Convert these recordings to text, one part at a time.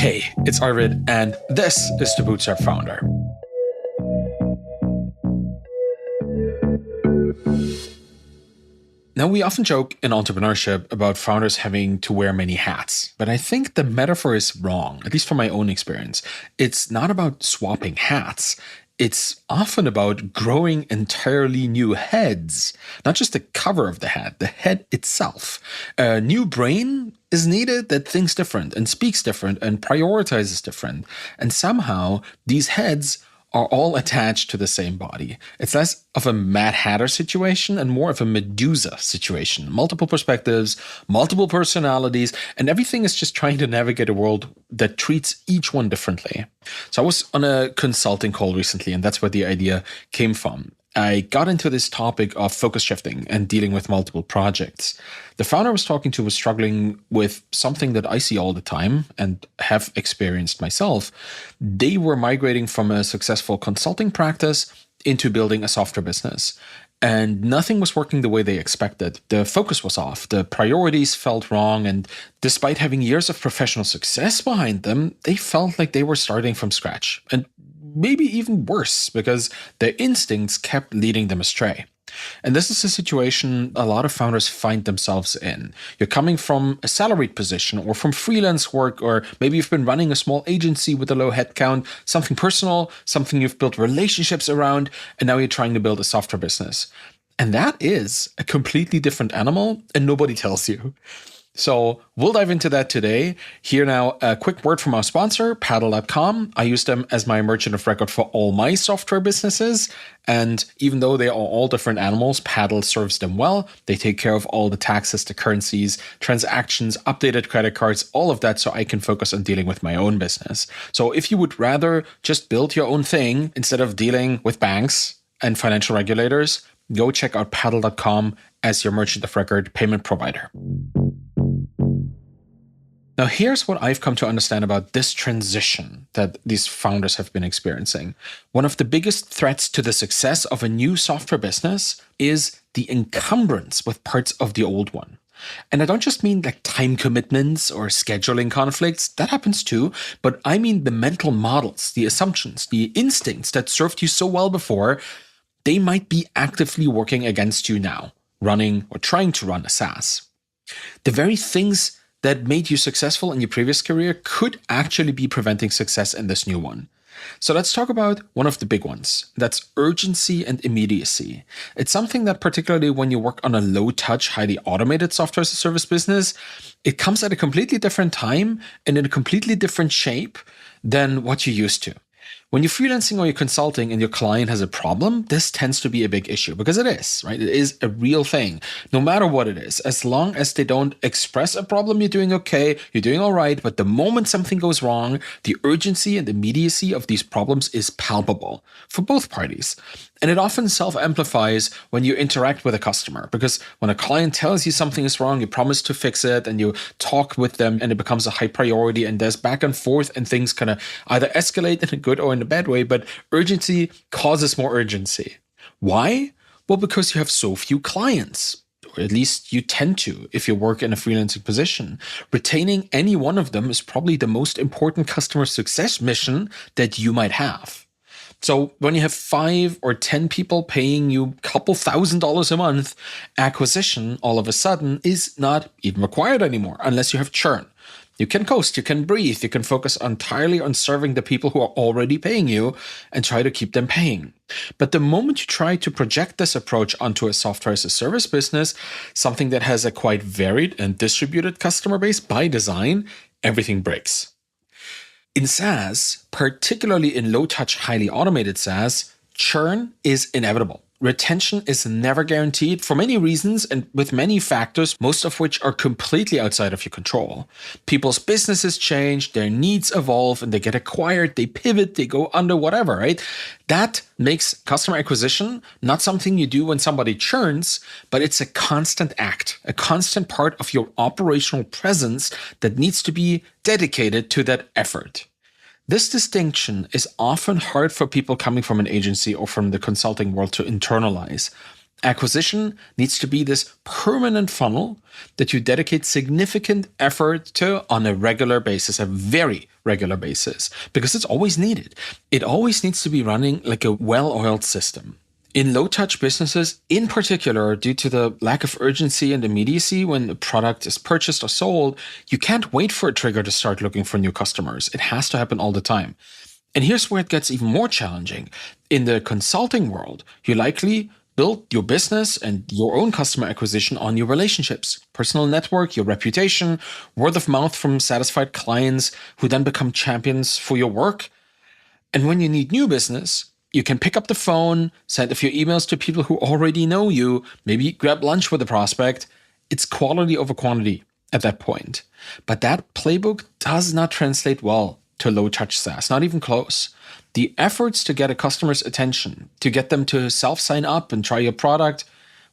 Hey, it's Arvid, and this is the Bootstrapped Founder. Now, we often joke in entrepreneurship about founders having to wear many hats, but I think the metaphor is wrong, at least from my own experience. It's not about swapping hats. It's often about growing entirely new heads, not just the cover of the head itself. A new brain is needed that thinks different and speaks different and prioritizes different. And somehow these heads are all attached to the same body. It's less of a Mad Hatter situation and more of a Medusa situation. Multiple perspectives, multiple personalities, and everything is just trying to navigate a world that treats each one differently. So I was on a consulting call recently, and that's where the idea came from. I got into this topic of focus shifting and dealing with multiple projects. The founder I was talking to was struggling with something that I see all the time and have experienced myself. They were migrating from a successful consulting practice into building a software business. And nothing was working the way they expected. The focus was off. The priorities felt wrong. And despite having years of professional success behind them, they felt like they were starting from scratch. And maybe even worse, because their instincts kept leading them astray. And this is a situation a lot of founders find themselves in. You're coming from a salaried position or from freelance work, or maybe you've been running a small agency with a low headcount, something personal, something you've built relationships around, and now you're trying to build a software business. And that is a completely different animal, and nobody tells you. So we'll dive into that today. Here now, a quick word from our sponsor, Paddle.com. I use them as my merchant of record for all my software businesses. And even though they are all different animals, Paddle serves them well. They take care of all the taxes, the currencies, transactions, updated credit cards, all of that, so I can focus on dealing with my own business. So if you would rather just build your own thing instead of dealing with banks and financial regulators, go check out Paddle.com as your merchant of record payment provider. Now, here's what I've come to understand about this transition that these founders have been experiencing. One of the biggest threats to the success of a new software business is the encumbrance with parts of the old one. And I don't just mean like time commitments or scheduling conflicts, that happens too, but I mean the mental models, the assumptions, the instincts that served you so well before. They might be actively working against you now, running or trying to run a SaaS. The very things that made you successful in your previous career could actually be preventing success in this new one. So let's talk about one of the big ones. That's urgency and immediacy. It's something that particularly when you work on a low-touch, highly automated software as a service business, it comes at a completely different time and in a completely different shape than what you're used to. When you're freelancing or you're consulting and your client has a problem, this tends to be a big issue because it is, right? It is a real thing, no matter what it is. As long as they don't express a problem, you're doing okay, you're doing all right. But the moment something goes wrong, the urgency and immediacy of these problems is palpable for both parties. And it often self-amplifies when you interact with a customer, because when a client tells you something is wrong, you promise to fix it and you talk with them and it becomes a high priority and there's back and forth and things kind of either escalate in a good or in a bad way, but urgency causes more urgency. Why? Well, because you have so few clients, or at least you tend to if you work in a freelancing position. Retaining any one of them is probably the most important customer success mission that you might have. So when you have 5 or 10 people paying you a couple $1,000s a month, acquisition all of a sudden is not even required anymore unless you have churn. You can coast, you can breathe, you can focus entirely on serving the people who are already paying you and try to keep them paying. But the moment you try to project this approach onto a software as a service business, something that has a quite varied and distributed customer base by design, everything breaks. In SaaS, particularly in low-touch, highly automated SaaS, churn is inevitable. Retention is never guaranteed for many reasons and with many factors, most of which are completely outside of your control. People's businesses change, their needs evolve, and they get acquired, they pivot, they go under, whatever, right? That makes customer acquisition not something you do when somebody churns, but it's a constant act, a constant part of your operational presence that needs to be dedicated to that effort. This distinction is often hard for people coming from an agency or from the consulting world to internalize. Acquisition needs to be this permanent funnel that you dedicate significant effort to on a regular basis, a very regular basis, because it's always needed. It always needs to be running like a well-oiled system. In low-touch businesses, in particular, due to the lack of urgency and immediacy when a product is purchased or sold, you can't wait for a trigger to start looking for new customers. It has to happen all the time. And here's where it gets even more challenging. In the consulting world, you likely build your business and your own customer acquisition on your relationships, personal network, your reputation, word of mouth from satisfied clients who then become champions for your work. And when you need new business, you can pick up the phone, send a few emails to people who already know you, maybe grab lunch with a prospect. It's quality over quantity at that point. But that playbook does not translate well to low-touch SaaS, not even close. The efforts to get a customer's attention, to get them to self-sign up and try your product,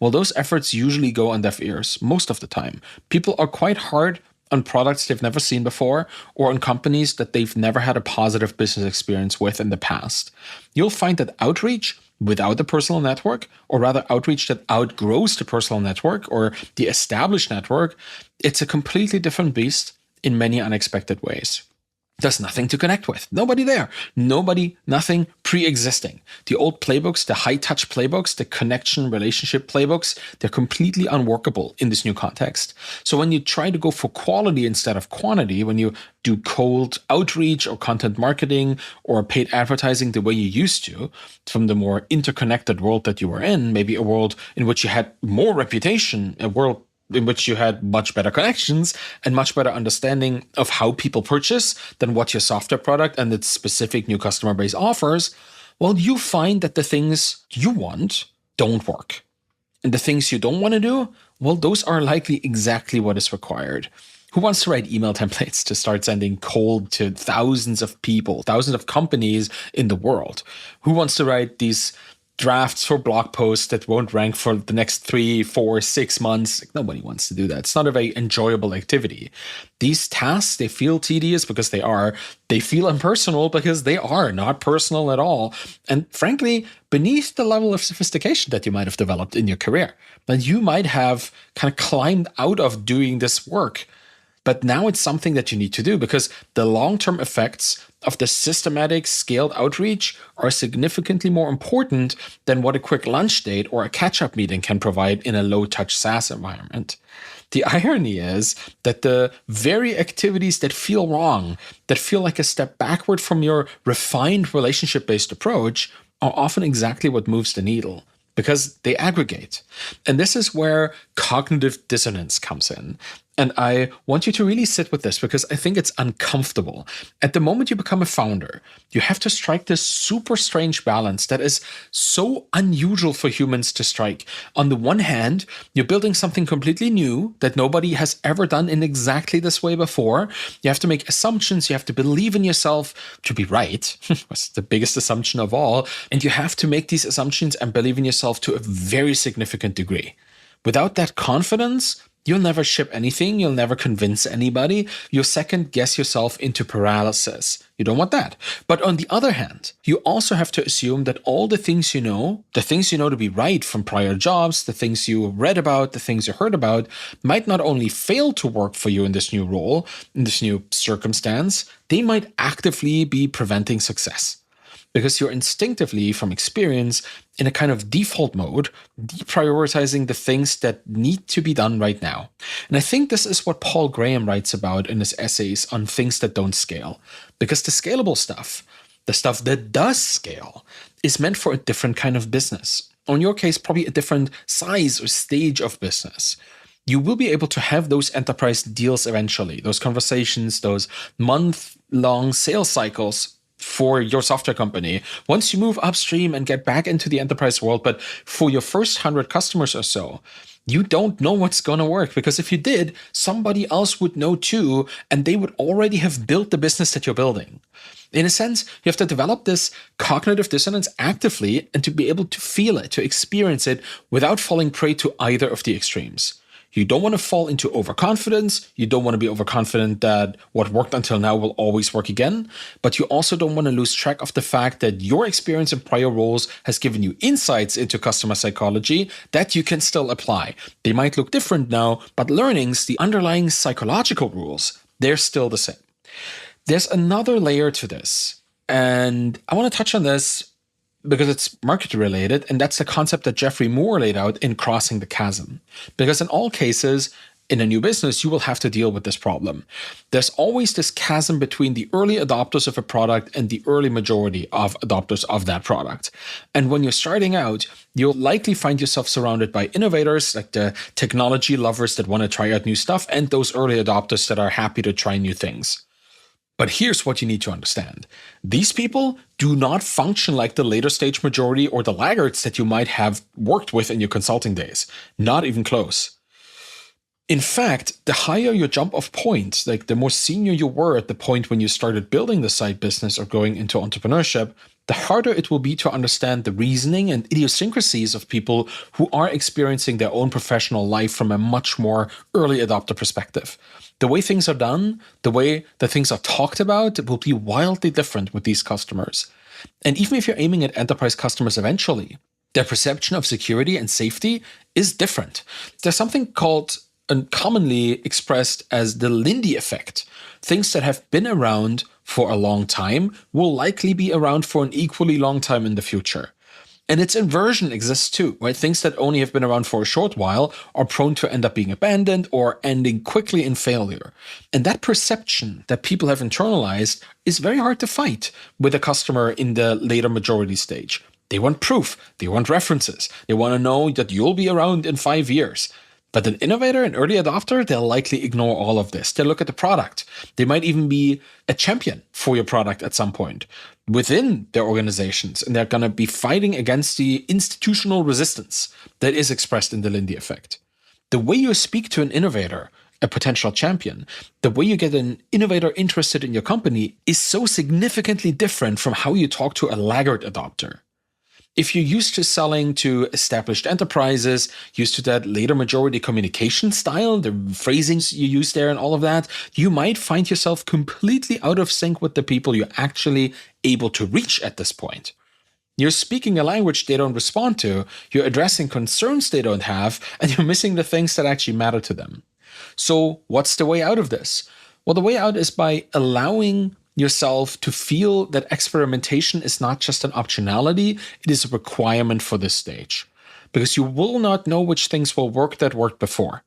well, those efforts usually go on deaf ears most of the time. People are quite hard on products they've never seen before or on companies that they've never had a positive business experience with in the past. You'll find that outreach without the personal network, or rather outreach that outgrows the personal network or the established network, it's a completely different beast in many unexpected ways. There's nothing to connect with. Nobody there. Nobody, nothing pre-existing. The old playbooks, the high-touch playbooks, the connection relationship playbooks, they're completely unworkable in this new context. So when you try to go for quality instead of quantity, when you do cold outreach or content marketing or paid advertising the way you used to, from the more interconnected world that you were in, maybe a world in which you had more reputation, a world in which you had much better connections and much better understanding of how people purchase than what your software product and its specific new customer base offers, well, you find that the things you want don't work. And the things you don't want to do, well, those are likely exactly what is required. Who wants to write email templates to start sending cold to thousands of people, thousands of companies in the world? Who wants to write these drafts for blog posts that won't rank for the next 3, 4, 6 months? Nobody wants to do that. It's not a very enjoyable activity. These tasks, they feel tedious because they are. They feel impersonal because they are not personal at all. And frankly, beneath the level of sophistication that you might have developed in your career. But you might have kind of climbed out of doing this work. But now it's something that you need to do because the long-term effects of the systematic scaled outreach are significantly more important than what a quick lunch date or a catch-up meeting can provide in a low-touch SaaS environment. The irony is that the very activities that feel wrong, that feel like a step backward from your refined relationship-based approach, are often exactly what moves the needle, because they aggregate. And this is where cognitive dissonance comes in. And I want you to really sit with this because I think it's uncomfortable. At the moment you become a founder, you have to strike this super strange balance that is so unusual for humans to strike. On the one hand, you're building something completely new that nobody has ever done in exactly this way before. You have to make assumptions. You have to believe in yourself to be right. That's the biggest assumption of all. And you have to make these assumptions and believe in yourself to a very significant degree. Without that confidence, you'll never ship anything. You'll never convince anybody. You'll second guess yourself into paralysis. You don't want that. But on the other hand, you also have to assume that all the things you know to be right from prior jobs, the things you read about, the things you heard about, might not only fail to work for you in this new role, in this new circumstance, they might actively be preventing success. Because you're instinctively, from experience, in a kind of default mode, deprioritizing the things that need to be done right now. And I think this is what Paul Graham writes about in his essays on things that don't scale. Because the scalable stuff, the stuff that does scale, is meant for a different kind of business. Or in your case, probably a different size or stage of business. You will be able to have those enterprise deals eventually, those conversations, those month-long sales cycles for your software company once you move upstream and get back into the enterprise world. But for your first 100 customers or so, you don't know what's going to work, because if you did, somebody else would know too, and they would already have built the business that you're building. In a sense, you have to develop this cognitive dissonance actively and to be able to feel it, to experience it without falling prey to either of the extremes. You don't want to fall into overconfidence. You don't want to be overconfident that what worked until now will always work again. But you also don't want to lose track of the fact that your experience in prior roles has given you insights into customer psychology that you can still apply. They might look different now, but learnings, the underlying psychological rules, they're still the same. There's another layer to this, and I want to touch on this because it's market related, and that's the concept that Jeffrey Moore laid out in Crossing the Chasm. Because in all cases, in a new business, you will have to deal with this problem. There's always this chasm between the early adopters of a product and the early majority of adopters of that product. And when you're starting out, you'll likely find yourself surrounded by innovators, like the technology lovers that want to try out new stuff, and those early adopters that are happy to try new things. But here's what you need to understand. These people do not function like the later stage majority or the laggards that you might have worked with in your consulting days. Not even close. In fact, the higher your jump off point, like the more senior you were at the point when you started building the side business or going into entrepreneurship, the harder it will be to understand the reasoning and idiosyncrasies of people who are experiencing their own professional life from a much more early adopter perspective. The way things are done, the way that things are talked about will be wildly different with these customers. And even if you're aiming at enterprise customers eventually, their perception of security and safety is different. There's something called and commonly expressed as the Lindy effect. Things that have been around for a long time will likely be around for an equally long time in the future. And its inversion exists too, right? Things that only have been around for a short while are prone to end up being abandoned or ending quickly in failure. And that perception that people have internalized is very hard to fight with a customer in the later majority stage. They want proof, they want references, they want to know that you'll be around in 5 years. But an innovator, an early adopter, they'll likely ignore all of this. They'll look at the product. They might even be a champion for your product at some point within their organizations. And they're going to be fighting against the institutional resistance that is expressed in the Lindy effect. The way you speak to an innovator, a potential champion, the way you get an innovator interested in your company is so significantly different from how you talk to a laggard adopter. If you're used to selling to established enterprises, used to that later majority communication style, the phrasings you use there and all of that, you might find yourself completely out of sync with the people you're actually able to reach at this point. You're speaking a language they don't respond to, you're addressing concerns they don't have, and you're missing the things that actually matter to them. So what's the way out of this? Well, the way out is by allowing yourself to feel that experimentation is not just an optionality, it is a requirement for this stage. Because you will not know which things will work that worked before.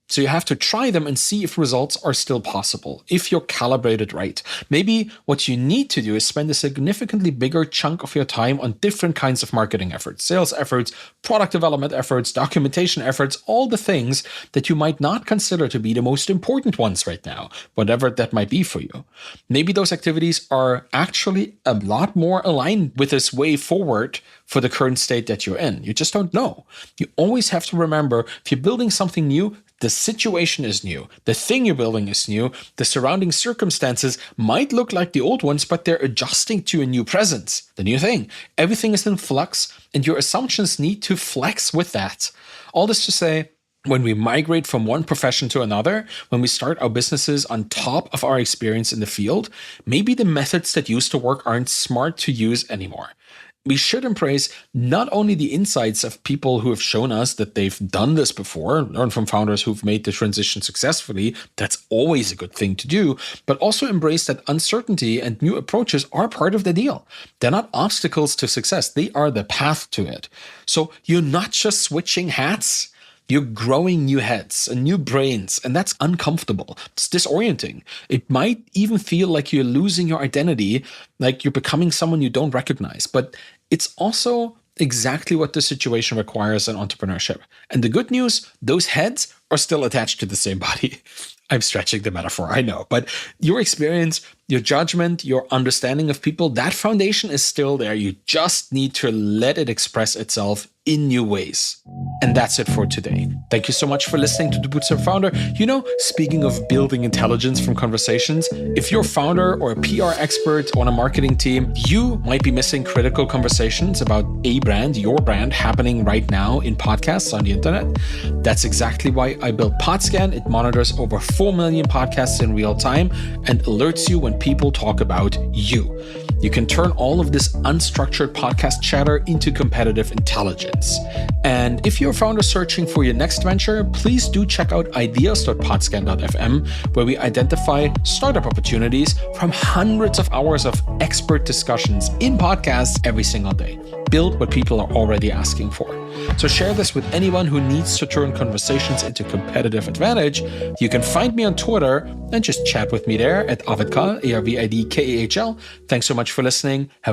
So you have to try them and see if results are still possible, if you're calibrated right. Maybe what you need to do is spend a significantly bigger chunk of your time on different kinds of marketing efforts, sales efforts, product development efforts, documentation efforts, all the things that you might not consider to be the most important ones right now, whatever that might be for you. Maybe those activities are actually a lot more aligned with this way forward for the current state that you're in. You just don't know. You always have to remember, if you're building something new, the situation is new. The thing you're building is new. The surrounding circumstances might look like the old ones, but they're adjusting to a new presence, the new thing. Everything is in flux, and your assumptions need to flex with that. All this to say, when we migrate from one profession to another, when we start our businesses on top of our experience in the field, maybe the methods that used to work aren't smart to use anymore. We should embrace not only the insights of people who have shown us that they've done this before, learn from founders who've made the transition successfully, that's always a good thing to do, but also embrace that uncertainty and new approaches are part of the deal. They're not obstacles to success, they are the path to it. So you're not just switching hats, you're growing new heads and new brains, and that's uncomfortable. It's disorienting. It might even feel like you're losing your identity, like you're becoming someone you don't recognize. But it's also exactly what the situation requires in entrepreneurship. And the good news, those heads are still attached to the same body. I'm stretching the metaphor, I know. But your experience, your judgment, your understanding of people, that foundation is still there. You just need to let it express itself in new ways. And that's it for today. Thank you so much for listening to the Bootstrapped Founder. Speaking of building intelligence from conversations, if you're a founder or a PR expert on a marketing team, you might be missing critical conversations about a brand, your brand, happening right now in podcasts on the internet. That's exactly why I built Podscan. It monitors over 4 million podcasts in real time and alerts you when people talk about you. You can turn all of this unstructured podcast chatter into competitive intelligence. And if you're a founder searching for your next venture, please do check out ideas.podscan.fm, where we identify startup opportunities from hundreds of hours of expert discussions in podcasts every single day. Build what people are already asking for. So share this with anyone who needs to turn conversations into competitive advantage. You can find me on Twitter and just chat with me there at Avidkahl, ARVIDKAHL. Thanks so much for listening. Have